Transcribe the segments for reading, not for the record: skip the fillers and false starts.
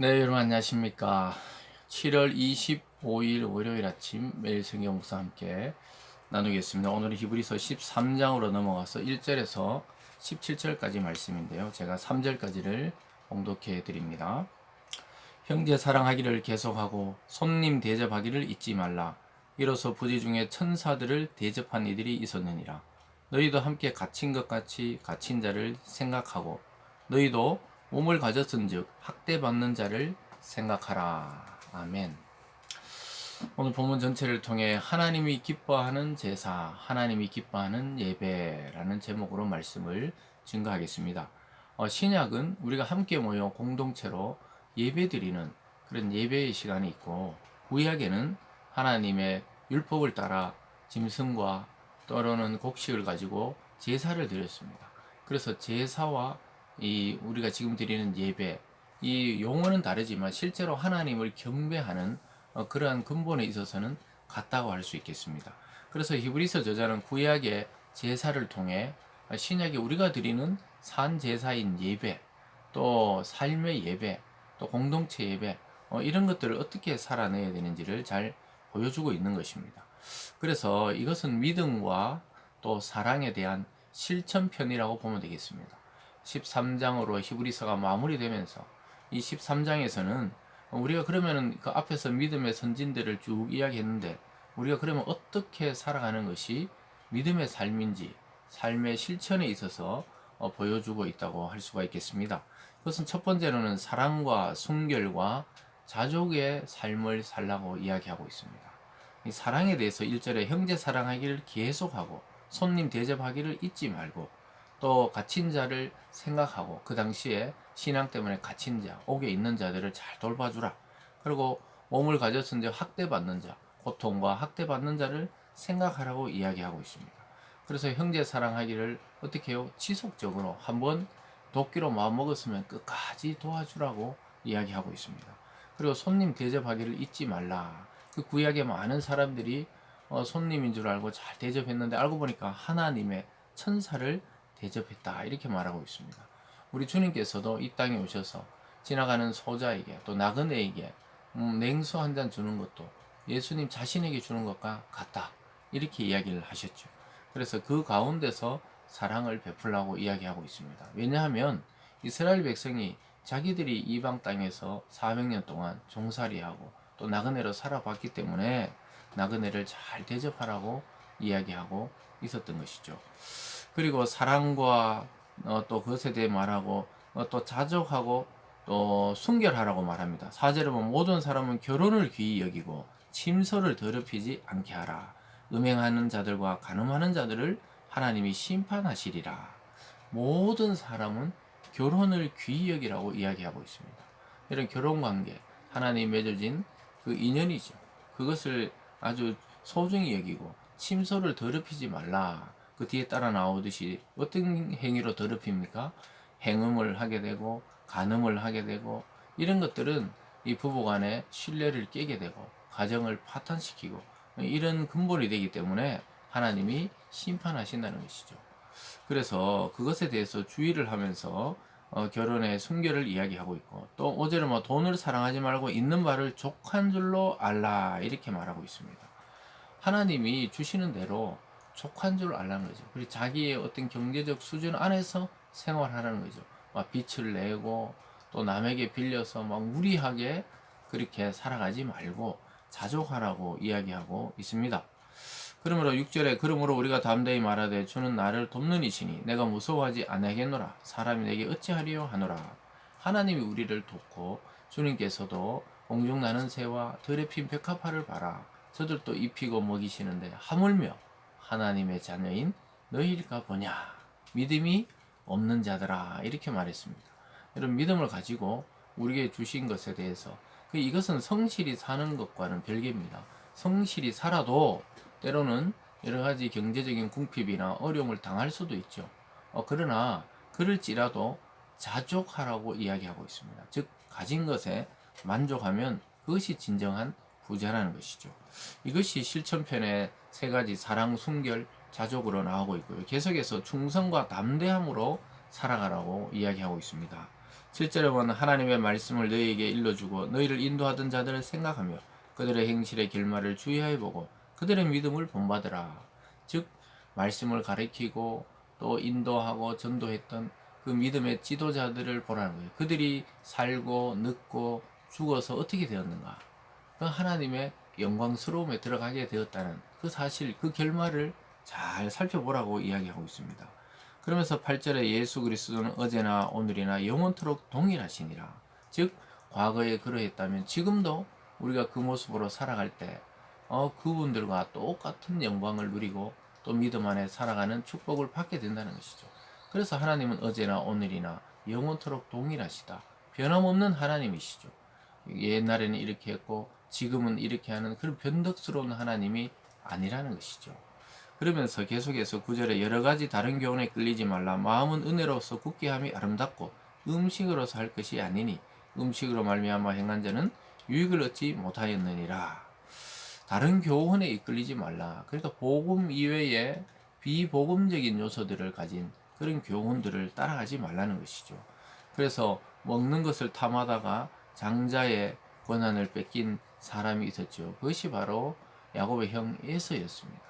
네, 여러분 안녕하십니까. 7월 25일 월요일 아침 매일 성경 묵상 함께 나누겠습니다. 오늘은 히브리서 13장으로 넘어가서 1절에서 17절까지 말씀인데요. 제가 3절까지를 봉독해 드립니다. 형제 사랑하기를 계속하고 손님 대접하기를 잊지 말라. 이로써 부지 중에 천사들을 대접한 이들이 있었느니라. 너희도 함께 갇힌 것 같이 갇힌 자를 생각하고 너희도 몸을 가졌은즉 학대받는 자를 생각하라. 아멘. 오늘 본문 전체를 통해 하나님이 기뻐하는 제사, 하나님이 기뻐하는 예배라는 제목으로 말씀을 증거하겠습니다. 신약은 우리가 함께 모여 공동체로 예배드리는 그런 예배의 시간이 있고, 구약에는 하나님의 율법을 따라 짐승과 또는 곡식을 가지고 제사를 드렸습니다. 그래서 제사와 이 우리가 지금 드리는 예배, 이 용어는 다르지만 실제로 하나님을 경배하는 그러한 근본에 있어서는 같다고 할 수 있겠습니다. 그래서 히브리서 저자는 구약의 제사를 통해 신약에 우리가 드리는 산 제사인 예배, 또 삶의 예배, 또 공동체 예배, 이런 것들을 어떻게 살아내야 되는지를 잘 보여주고 있는 것입니다. 그래서 이것은 믿음과 또 사랑에 대한 실천편이라고 보면 되겠습니다. 13장으로 히브리서가 마무리되면서 이 13장에서는 우리가 그러면은 그 앞에서 믿음의 선진들을 쭉 이야기했는데, 우리가 그러면 어떻게 살아가는 것이 믿음의 삶인지, 삶의 실천에 있어서 보여주고 있다고 할 수가 있겠습니다. 그것은 첫 번째로는 사랑과 순결과 자족의 삶을 살라고 이야기하고 있습니다. 이 사랑에 대해서 1절에 형제 사랑하기를 계속하고 손님 대접하기를 잊지 말고, 또 갇힌 자를 생각하고, 그 당시에 신앙 때문에 갇힌 자, 옥에 있는 자들을 잘 돌봐주라. 그리고 몸을 가졌은데 학대받는 자, 고통과 학대받는 자를 생각하라고 이야기하고 있습니다. 그래서 형제 사랑하기를 어떻게 해요? 지속적으로 한번 돕기로 마음먹었으면 끝까지 도와주라고 이야기하고 있습니다. 그리고 손님 대접하기를 잊지 말라. 그 구약의 많은 사람들이 손님인 줄 알고 잘 대접했는데 알고 보니까 하나님의 천사를 대접했다, 이렇게 말하고 있습니다. 우리 주님께서도 이 땅에 오셔서 지나가는 소자에게 또 나그네에게 냉수 한 잔 주는 것도 예수님 자신에게 주는 것과 같다, 이렇게 이야기를 하셨죠. 그래서 그 가운데서 사랑을 베풀라고 이야기하고 있습니다. 왜냐하면 이스라엘 백성이 자기들이 이방 땅에서 400년 동안 종살이하고 또 나그네로 살아봤기 때문에 나그네를 잘 대접하라고 이야기하고 있었던 것이죠. 그리고 사랑과 또 그것에 대해 말하고, 또 자족하고 또 순결하라고 말합니다. 4절에 보면 모든 사람은 결혼을 귀히 여기고 침소를 더럽히지 않게 하라. 음행하는 자들과 간음하는 자들을 하나님이 심판하시리라. 모든 사람은 결혼을 귀히 여기라고 이야기하고 있습니다. 이런 결혼관계, 하나님 맺어진 그 인연이죠. 그것을 아주 소중히 여기고 침소를 더럽히지 말라. 그 뒤에 따라 나오듯이 어떤 행위로 더럽힙니까? 행음을 하게 되고 간음을 하게 되고, 이런 것들은 이 부부간의 신뢰를 깨게 되고 가정을 파탄시키고 이런 근본이 되기 때문에 하나님이 심판하신다는 것이죠. 그래서 그것에 대해서 주의를 하면서 결혼의 순결을 이야기하고 있고, 또 5절에 뭐 돈을 사랑하지 말고 있는 바를 족한 줄로 알라, 이렇게 말하고 있습니다. 하나님이 주시는 대로 족한 줄 알라는 거죠. 그리고 자기의 어떤 경제적 수준 안에서 생활하라는 거죠. 막 빚을 내고 또 남에게 빌려서 막 무리하게 그렇게 살아가지 말고 자족하라고 이야기하고 있습니다. 그러므로 6절에 그러므로 우리가 담대히 말하되 주는 나를 돕는 이시니 내가 무서워하지 아니하겠노라. 사람이 내게 어찌하리요 하노라. 하나님이 우리를 돕고 주님께서도 공중 나는 새와 들에 핀 백합화를 봐라. 저들도 입히고 먹이시는데 하물며 하나님의 자녀인 너희일까 보냐. 믿음이 없는 자들아, 이렇게 말했습니다. 이런 믿음을 가지고 우리에게 주신 것에 대해서, 이것은 성실히 사는 것과는 별개입니다. 성실히 살아도 때로는 여러 가지 경제적인 궁핍이나 어려움을 당할 수도 있죠. 그러나 그럴지라도 자족하라고 이야기하고 있습니다. 즉 가진 것에 만족하면 그것이 진정한 부자라는 것이죠. 이것이 실천편의 세 가지 사랑, 순결, 자족으로 나오고 있고요. 계속해서 충성과 담대함으로 살아가라고 이야기하고 있습니다. 7절에 보면 하나님의 말씀을 너희에게 일러주고 너희를 인도하던 자들을 생각하며 그들의 행실의 결말을 주의하여 보고 그들의 믿음을 본받으라. 즉 말씀을 가리키고 또 인도하고 전도했던 그 믿음의 지도자들을 보라는 거예요. 그들이 살고 늙고 죽어서 어떻게 되었는가? 그 하나님의 영광스러움에 들어가게 되었다는 그 사실, 그 결말을 잘 살펴보라고 이야기하고 있습니다. 그러면서 8절에 예수 그리스도는 어제나 오늘이나 영원토록 동일하시니라. 즉 과거에 그러했다면 지금도 우리가 그 모습으로 살아갈 때 그분들과 똑같은 영광을 누리고 또 믿음 안에 살아가는 축복을 받게 된다는 것이죠. 그래서 하나님은 어제나 오늘이나 영원토록 동일하시다. 변함없는 하나님이시죠. 옛날에는 이렇게 했고 지금은 이렇게 하는 그런 변덕스러운 하나님이 아니라는 것이죠. 그러면서 계속해서 9절에 여러 가지 다른 교훈에 끌리지 말라. 마음은 은혜로서 굳게 함이 아름답고 음식으로서 할 것이 아니니 음식으로 말미암아 행한 자는 유익을 얻지 못하였느니라. 다른 교훈에 이끌리지 말라. 그러니까 복음 이외에 비복음적인 요소들을 가진 그런 교훈들을 따라가지 말라는 것이죠. 그래서 먹는 것을 탐하다가 장자의 권한을 뺏긴 사람이 있었죠. 그것이 바로 야곱의 형 에서였습니다.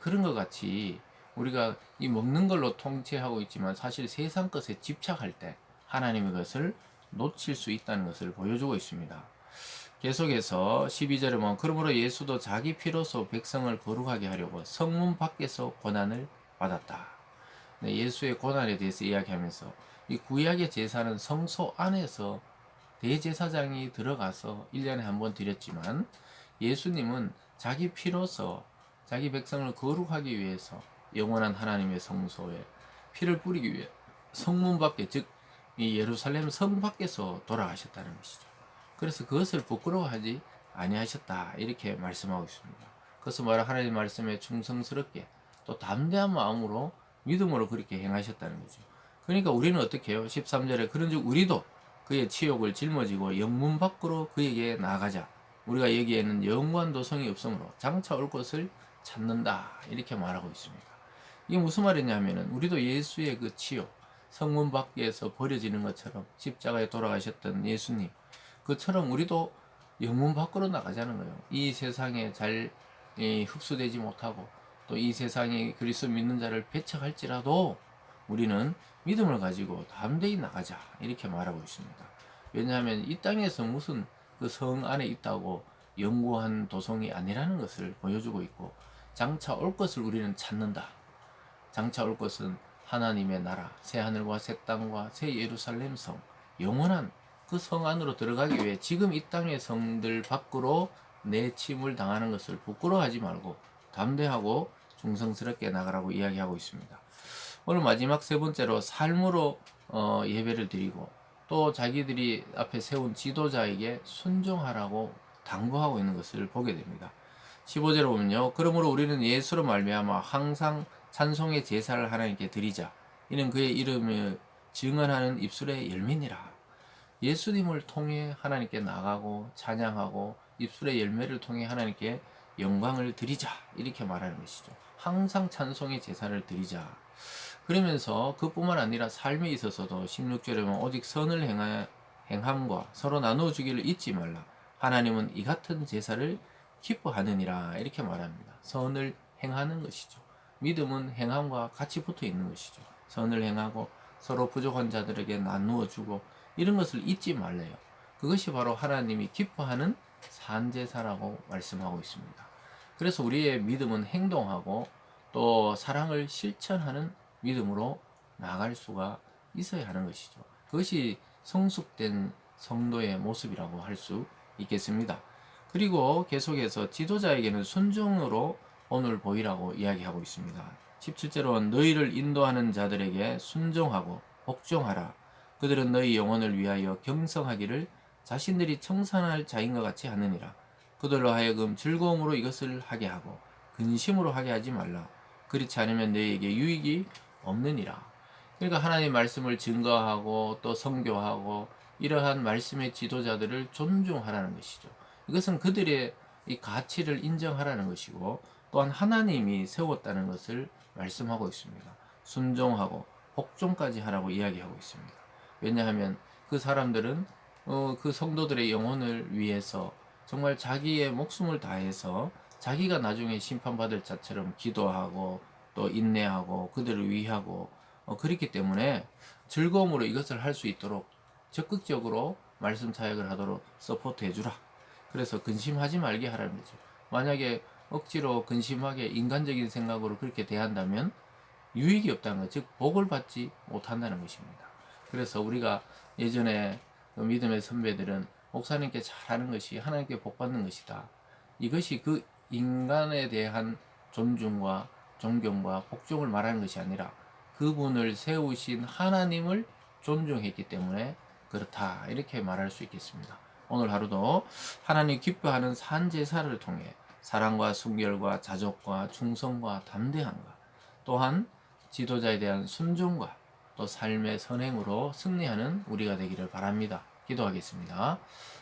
그런 것 같이 우리가 이 먹는 걸로 통치하고 있지만 사실 세상 것에 집착할 때 하나님의 것을 놓칠 수 있다는 것을 보여주고 있습니다. 계속해서 12절에 보면 그러므로 예수도 자기 피로서 백성을 거룩하게 하려고 성문 밖에서 고난을 받았다. 예수의 고난에 대해서 이야기하면서 이 구약의 제사는 성소 안에서 대제사장이 들어가서 1년에 한 번 드렸지만 예수님은 자기 피로서 자기 백성을 거룩하기 위해서 영원한 하나님의 성소에 피를 뿌리기 위해 성문 밖에, 즉 이 예루살렘 성 밖에서 돌아가셨다는 것이죠. 그래서 그것을 부끄러워하지 아니하셨다 이렇게 말씀하고 있습니다. 그것은 바로 하나님 말씀에 충성스럽게 또 담대한 마음으로 믿음으로 그렇게 행하셨다는 거죠. 그러니까 우리는 어떻게 해요? 13절에 그런즉 우리도 그의 치욕을 짊어지고 영문 밖으로 그에게 나아가자. 우리가 여기에는 영원한 도성이 없으므로 장차 올 것을 찾는다 이렇게 말하고 있습니다. 이게 무슨 말이냐면은 우리도 예수의 그 치욕, 성문 밖에서 버려지는 것처럼 십자가에 돌아가셨던 예수님, 그처럼 우리도 영문 밖으로 나가자는 거예요. 이 세상에 잘 흡수되지 못하고 또 이 세상에 그리스도 믿는 자를 배척할지라도 우리는 믿음을 가지고 담대히 나가자 이렇게 말하고 있습니다. 왜냐하면 이 땅에서 무슨 그 성 안에 있다고 영구한 도성이 아니라는 것을 보여주고 있고 장차 올 것을 우리는 찾는다. 장차 올 것은 하나님의 나라, 새 하늘과 새 땅과 새 예루살렘 성, 영원한 그 성 안으로 들어가기 위해 지금 이 땅의 성들 밖으로 내침을 당하는 것을 부끄러워하지 말고 담대하고 충성스럽게 나가라고 이야기하고 있습니다. 오늘 마지막 세 번째로 삶으로 예배를 드리고 또 자기들이 앞에 세운 지도자에게 순종하라고 당부하고 있는 것을 보게 됩니다. 15절에 보면요. 그러므로 우리는 예수로 말미암아 항상 찬송의 제사를 하나님께 드리자. 이는 그의 이름을 증언하는 입술의 열매니라. 예수님을 통해 하나님께 나가고 찬양하고 입술의 열매를 통해 하나님께 영광을 드리자. 이렇게 말하는 것이죠. 항상 찬송의 제사를 드리자. 그러면서 그뿐만 아니라 삶에 있어서도 16절에 보면 오직 선을 행함과 서로 나누어 주기를 잊지 말라. 하나님은 이 같은 제사를 기뻐하느니라 이렇게 말합니다. 선을 행하는 것이죠. 믿음은 행함과 같이 붙어 있는 것이죠. 선을 행하고 서로 부족한 자들에게 나누어 주고 이런 것을 잊지 말래요. 그것이 바로 하나님이 기뻐하는 산제사라고 말씀하고 있습니다. 그래서 우리의 믿음은 행동하고 또 사랑을 실천하는 믿음으로 나아갈 수가 있어야 하는 것이죠. 그것이 성숙된 성도의 모습이라고 할 수 있겠습니다. 그리고 계속해서 지도자에게는 순종으로 본을 보이라고 이야기하고 있습니다. 17절은 너희를 인도하는 자들에게 순종하고 복종하라. 그들은 너희 영혼을 위하여 경성하기를 자신들이 청산할 자인과 같이 하느니라. 그들로 하여금 즐거움으로 이것을 하게 하고 근심으로 하게 하지 말라. 그렇지 않으면 너희에게 유익이 없느니라. 그러니까 하나님의 말씀을 증거하고 또 선교하고 이러한 말씀의 지도자들을 존중하라는 것이죠. 이것은 그들의 이 가치를 인정하라는 것이고 또한 하나님이 세웠다는 것을 말씀하고 있습니다. 순종하고 복종까지 하라고 이야기하고 있습니다. 왜냐하면 그 사람들은 그 성도들의 영혼을 위해서 정말 자기의 목숨을 다해서 자기가 나중에 심판받을 자처럼 기도하고 또 인내하고 그들을 위하고 그렇기 때문에 즐거움으로 이것을 할 수 있도록 적극적으로 말씀 사역을 하도록 서포트 해주라. 그래서 근심하지 말게 하라는 거죠. 만약에 억지로 근심하게 인간적인 생각으로 그렇게 대한다면 유익이 없다는 것, 즉 복을 받지 못한다는 것입니다. 그래서 우리가 예전에 그 믿음의 선배들은 목사님께 잘하는 것이 하나님께 복 받는 것이다. 이것이 그 인간에 대한 존중과 존경과 복종을 말하는 것이 아니라 그분을 세우신 하나님을 존중했기 때문에 그렇다, 이렇게 말할 수 있겠습니다. 오늘 하루도 하나님 기뻐하는 산 제사를 통해 사랑과 순결과 자족과 충성과 담대함과 또한 지도자에 대한 순종과 또 삶의 선행으로 승리하는 우리가 되기를 바랍니다. 기도하겠습니다.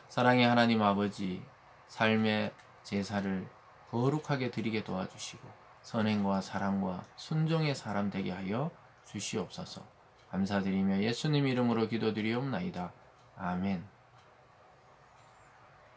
사랑의 하나님 아버지, 삶의 제사를 거룩하게 드리게 도와주시고 선행과 사랑과 순종의 사람 되게 하여 주시옵소서. 감사드리며 예수님 이름으로 기도드리옵나이다. 아멘.